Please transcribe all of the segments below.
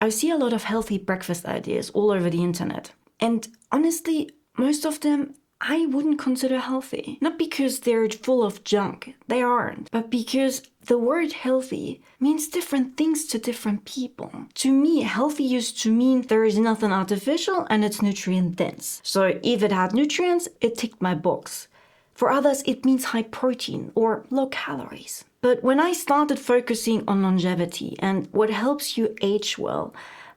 I see a lot of healthy breakfast ideas all over the internet. And honestly, most of them I wouldn't consider healthy. Not because they're full of junk, they aren't, but because the word healthy means different things to different people. To me, healthy used to mean there is nothing artificial and it's nutrient dense. So if it had nutrients, it ticked my box. For others, it means high protein or low calories. But when I started focusing on longevity and what helps you age well,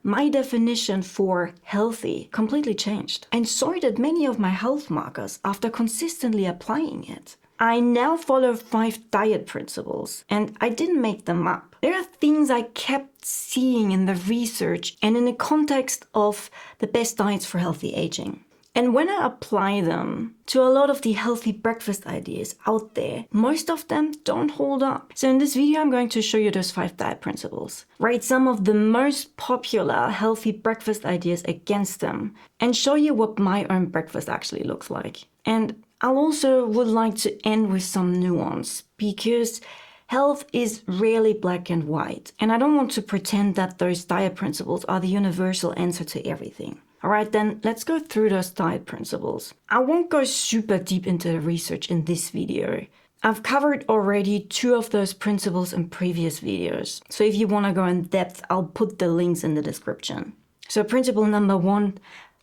my definition for healthy completely changed. And so did many of my health markers after consistently applying it. I now follow 5 diet principles, and I didn't make them up. There are things I kept seeing in the research and in the context of the best diets for healthy aging. And when I apply them to a lot of the healthy breakfast ideas out there, most of them don't hold up. So in this video, I'm going to show you those 5 diet principles, rate some of the most popular healthy breakfast ideas against them, and show you what my own breakfast actually looks like. And I also would like to end with some nuance, because health is rarely black and white, and I don't want to pretend that those diet principles are the universal answer to everything. Alright then, let's go through those diet principles. I won't go super deep into the research in this video. I've covered already 2 of those principles in previous videos. So if you want to go in depth, I'll put the links in the description. So principle number 1,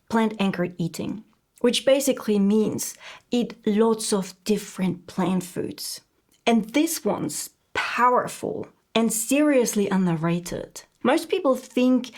plant-anchored eating, which basically means eat lots of different plant foods. And this one's powerful and seriously underrated. Most people think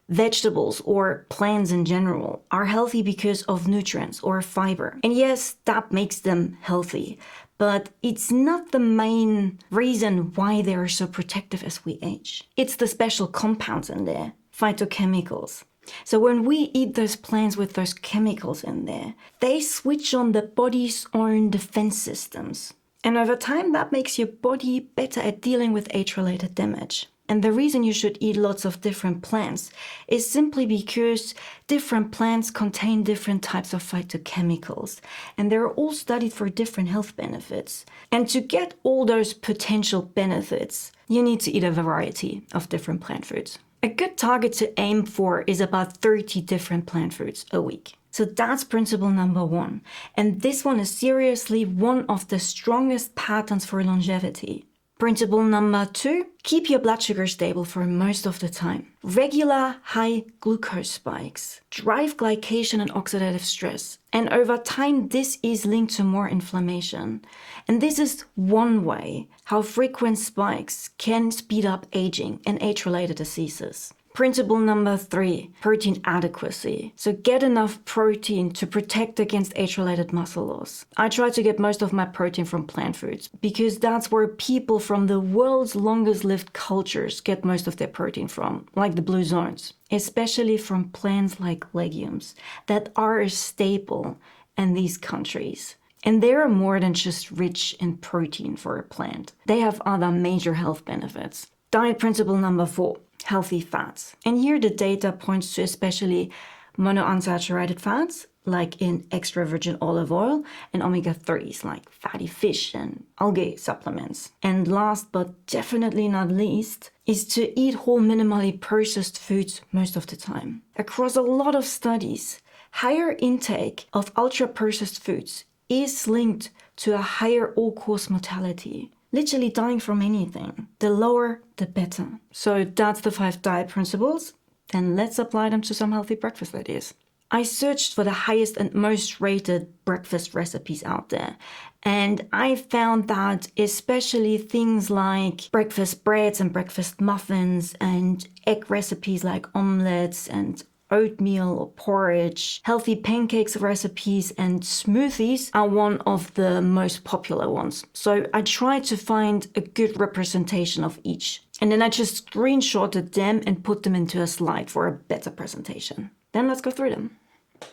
vegetables or plants in general are healthy because of nutrients or fiber. And yes, that makes them healthy, but it's not the main reason why they are so protective as we age. It's the special compounds in there, phytochemicals. So when we eat those plants with those chemicals in there, they switch on the body's own defense systems. And over time, that makes your body better at dealing with age-related damage. And the reason you should eat lots of different plants is simply because different plants contain different types of phytochemicals, and they're all studied for different health benefits. And to get all those potential benefits, you need to eat a variety of different plant foods. A good target to aim for is about 30 different plant foods a week. So that's principle number 1. And this one is seriously one of the strongest patterns for longevity. Principle number 2, keep your blood sugar stable for most of the time. Regular high glucose spikes drive glycation and oxidative stress. And over time, this is linked to more inflammation. And this is one way how frequent spikes can speed up aging and age-related diseases. Principle number 3, protein adequacy. So get enough protein to protect against age-related muscle loss. I try to get most of my protein from plant foods because that's where people from the world's longest lived cultures get most of their protein from, like the blue zones, especially from plants like legumes that are a staple in these countries. And they are more than just rich in protein for a plant. They have other major health benefits. Diet principle number 4. Healthy fats. And here the data points to especially monounsaturated fats, like in extra virgin olive oil, and omega-3s, like fatty fish and algae supplements. And last but definitely not least, is to eat whole minimally processed foods most of the time. Across a lot of studies, higher intake of ultra-processed foods is linked to a higher all-cause mortality. Literally dying from anything. The lower, the better. So that's the 5 diet principles. Then let's apply them to some healthy breakfast ideas. I searched for the highest and most rated breakfast recipes out there. And I found that especially things like breakfast breads and breakfast muffins and egg recipes like omelets and oatmeal or porridge, healthy pancakes recipes and smoothies are one of the most popular ones. So I tried to find a good representation of each. And then I just screenshotted them and put them into a slide for a better presentation. Then let's go through them.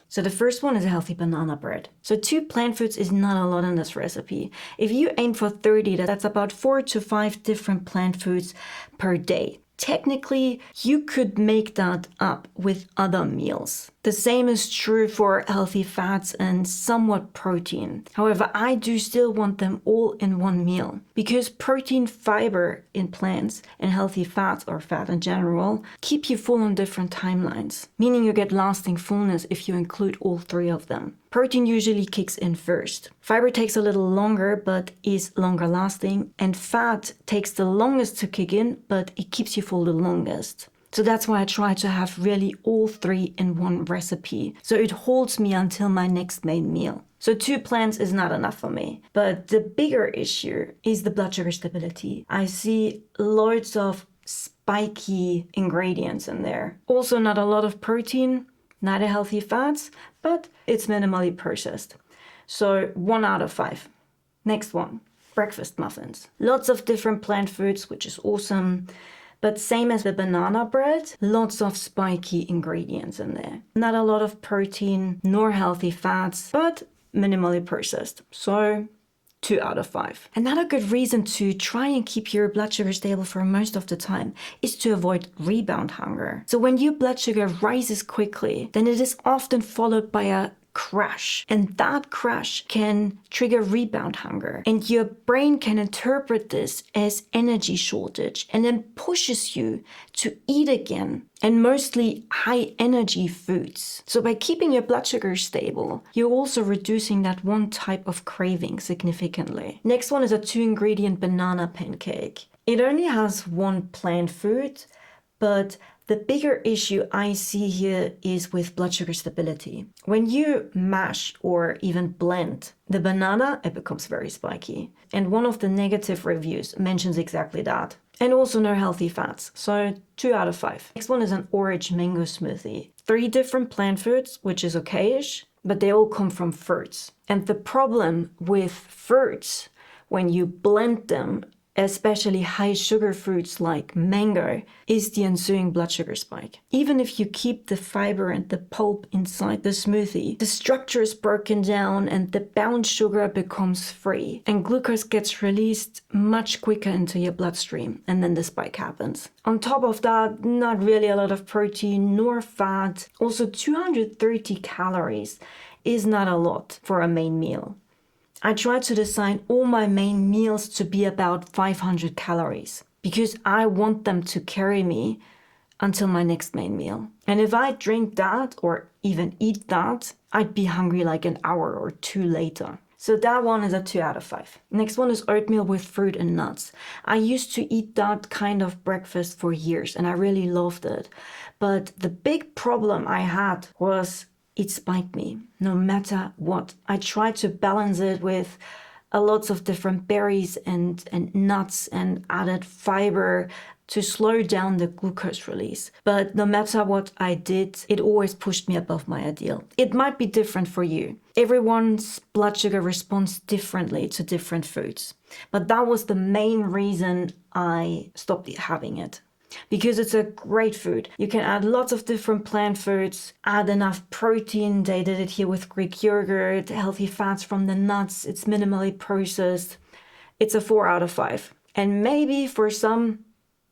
So the first one is a healthy banana bread. So 2 plant foods is not a lot in this recipe. If you aim for 30, that's about 4 to 5 different plant foods per day. Technically, you could make that up with other meals. The same is true for healthy fats and somewhat protein. However, I do still want them all in one meal because protein, fiber in plants, and healthy fats or fat in general keep you full on different timelines, meaning you get lasting fullness if you include all three of them. Protein usually kicks in first. Fiber takes a little longer but is longer lasting, and fat takes the longest to kick in but it keeps you full the longest. So that's why I try to have really all three in one recipe, so it holds me until my next main meal. So 2 plants is not enough for me. But the bigger issue is the blood sugar stability. I see loads of spiky ingredients in there. Also not a lot of protein, neither healthy fats, but it's minimally processed. So 1 out of 5. Next one, breakfast muffins. Lots of different plant foods, which is awesome. But same as the banana bread, lots of spiky ingredients in there. Not a lot of protein, nor healthy fats, but minimally processed. So 2 out of 5. Another good reason to try and keep your blood sugar stable for most of the time is to avoid rebound hunger. So when your blood sugar rises quickly, then it is often followed by a crash, and that crash can trigger rebound hunger, and your brain can interpret this as energy shortage and then pushes you to eat again, and mostly high energy foods. So by keeping your blood sugar stable, you're also reducing that one type of craving significantly. Next one is a 2-ingredient banana pancake. It only has 1 plant food, but the bigger issue I see here is with blood sugar stability. When you mash or even blend the banana, it becomes very spiky. And one of the negative reviews mentions exactly that. And also no healthy fats, so 2 out of 5. Next one is an orange mango smoothie. 3 different plant foods, which is okay-ish, but they all come from fruits. And the problem with fruits, when you blend them, especially high sugar fruits like mango, is the ensuing blood sugar spike. Even if you keep the fiber and the pulp inside the smoothie, the structure is broken down and the bound sugar becomes free, and glucose gets released much quicker into your bloodstream, and then the spike happens. On top of that, not really a lot of protein nor fat. Also 230 calories is not a lot for a main meal. I try to design all my main meals to be about 500 calories because I want them to carry me until my next main meal. And if I drink that or even eat that, I'd be hungry like an hour or 2 later. So that one is a 2 out of 5. Next one is oatmeal with fruit and nuts. I used to eat that kind of breakfast for years and I really loved it. But the big problem I had was it spiked me, no matter what. I tried to balance it with lots of different berries and nuts and added fiber to slow down the glucose release. But no matter what I did, it always pushed me above my ideal. It might be different for you. Everyone's blood sugar responds differently to different foods. But that was the main reason I stopped having it. Because it's a great food. You can add lots of different plant foods, add enough protein. They did it here with Greek yogurt, healthy fats from the nuts. It's minimally processed. It's a 4 out of 5. And maybe for some,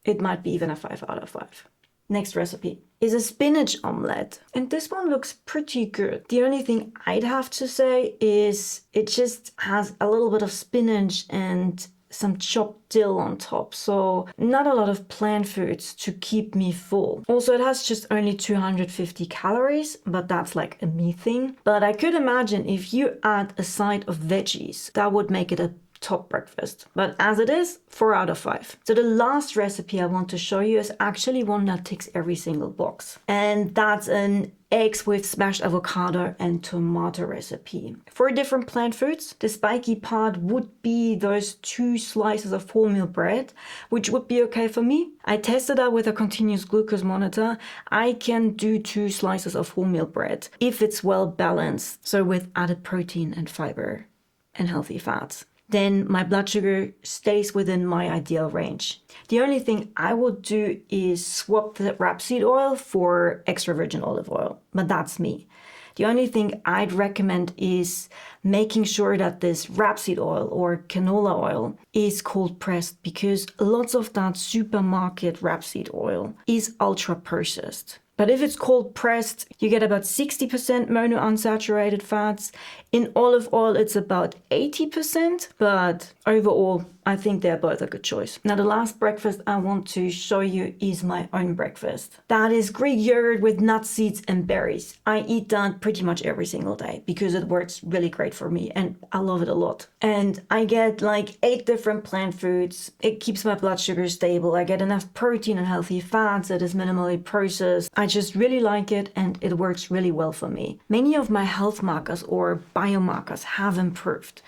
it might be even a 5 out of 5. Next recipe is a spinach omelet. And this one looks pretty good. The only thing I'd have to say is it just has a little bit of spinach and some chopped dill on top, so not a lot of plant foods to keep me full. Also, it has just only 250 calories, but that's like a me thing. But I could imagine if you add a side of veggies, that would make it a top breakfast. But as it is, 4 out of 5. So the last recipe I want to show you is actually one that ticks every single box. And that's an eggs with smashed avocado and tomato recipe. 4 different plant foods. The spiky part would be those 2 slices of wholemeal bread, which would be okay for me. I tested that with a continuous glucose monitor. I can do 2 slices of wholemeal bread if it's well balanced, so with added protein and fiber and healthy fats. Then my blood sugar stays within my ideal range. The only thing I would do is swap the rapeseed oil for extra virgin olive oil, but that's me. The only thing I'd recommend is making sure that this rapeseed oil or canola oil is cold pressed, because lots of that supermarket rapeseed oil is ultra processed. But if it's cold pressed, you get about 60% monounsaturated fats. In olive oil, it's about 80%, but overall, I think they're both a good choice. Now, the last breakfast I want to show you is my own breakfast. That is Greek yogurt with nuts, seeds, and berries. I eat that pretty much every single day because it works really great for me and I love it a lot. And I get like 8 different plant foods. It keeps my blood sugar stable. I get enough protein and healthy fats. It is minimally processed. I just really like it and it works really well for me. Many of my health markers or biomarkers have improved.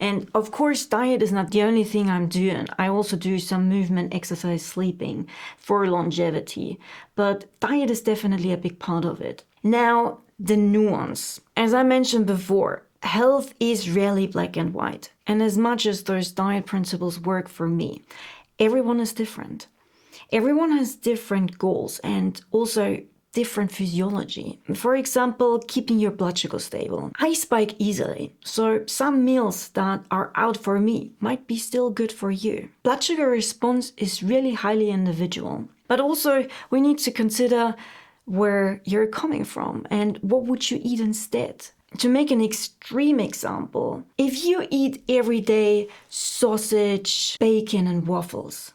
And of course, diet is not the only thing I'm doing. I also do some movement, exercise, sleeping for longevity. But diet is definitely a big part of it. Now, the nuance. As I mentioned before, health is rarely black and white. And as much as those diet principles work for me, everyone is different. Everyone has different goals and also different physiology. For example, keeping your blood sugar stable. I spike easily, so some meals that are out for me might be still good for you. Blood sugar response is really highly individual, but also we need to consider where you're coming from and what would you eat instead. To make an extreme example, if you eat every day sausage, bacon and waffles,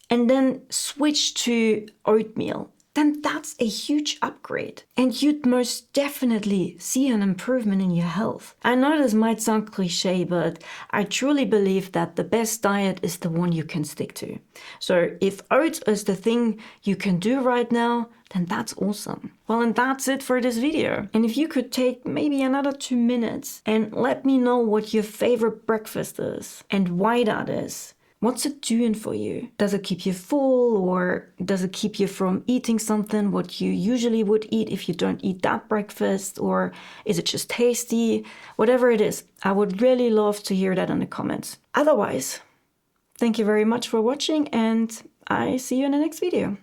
and then switch to oatmeal, then that's a huge upgrade. And you'd most definitely see an improvement in your health. I know this might sound cliche, but I truly believe that the best diet is the one you can stick to. So if oats is the thing you can do right now, then that's awesome. Well, and that's it for this video. And if you could take maybe another 2 minutes and let me know what your favorite breakfast is and why that is. What's it doing for you? Does it keep you full or does it keep you from eating something what you usually would eat if you don't eat that breakfast? Or is it just tasty? Whatever it is, I would really love to hear that in the comments. Otherwise, thank you very much for watching and I see you in the next video.